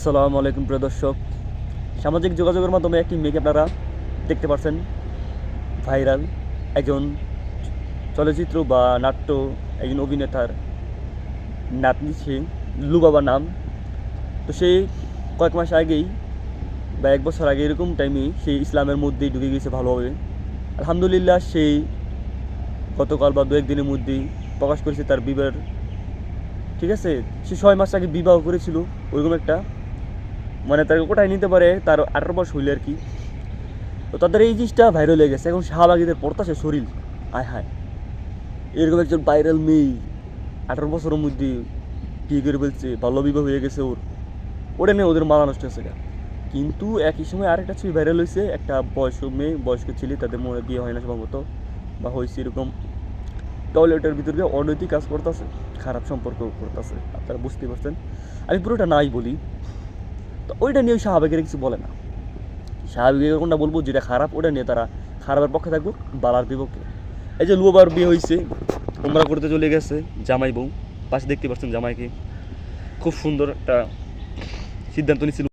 আসসালামু আলাইকুম প্রিয় দর্শক। সামাজিক যোগাযোগের মাধ্যমে একটি মেয়েকে আপনারা দেখতে পাচ্ছেন, ভাইরাল একজন চলচ্চিত্র বা নাট্য একজন অভিনেতার নাতনি, সে লুবাবা নাম। তো সেই কয়েক মাস আগেই বা এক বছর আগে এরকম টাইমে সেই ইসলামের মধ্যেই ঢুকে গেছে ভালোভাবে। আলহামদুলিল্লাহ, সেই গতকাল বা দু একদিনের মধ্যেই প্রকাশ করেছে তার বিবাহ। ঠিক আছে, সে 6 মাস আগে বিবাহ করেছিল, ওইরকম একটা মানে তাকে কোটায় নিতে পারে তার 18 বয়স হইলে আর কি। তো তাদের এই জিনিসটা ভাইরাল হয়ে গেছে। এখন শাহবাগীদের পড়তাছে শরীর, আয় হায়, এরকম একজন ভাইরাল মেয়ে 18 বছরের মধ্যে বিয়ে করে ফেলছে, বাল্যবিবাহ হয়ে গেছে ওর, ওটা নিয়ে ওদের মাথা নষ্ট হয়েছে। কিন্তু একই সময় আরেকটা ছবি ভাইরাল হয়েছে, একটা বয়স্ক মেয়ে, বয়স্ক ছেলে, তাদের মনে বিয়ে হয় না সম্ভবত বা হয়েছে এরকম, টয়লেটের ভিতরে অনৈতিক কাজ করতেছে, খারাপ সম্পর্ক করতেছে, আপনারা বুঝতেই পারছেন। আমি পুরোটা নাই বলি, তো ওইটা নিয়ে শাহবাগের কিছু বলে না। স্বাভাবিক কোনটা বলবো, যেটা খারাপ ওটা নিয়ে তারা খারাপের পক্ষে থাকবো, বালার বিপক্ষে। এই যে লুবাবার বিয়ে হয়েছে, উমরা করতে চলে গেছে জামাই বউ, পাশে দেখতে পাচ্ছেন জামাইকে, খুব সুন্দর একটা সিদ্ধান্ত নিয়েছিল।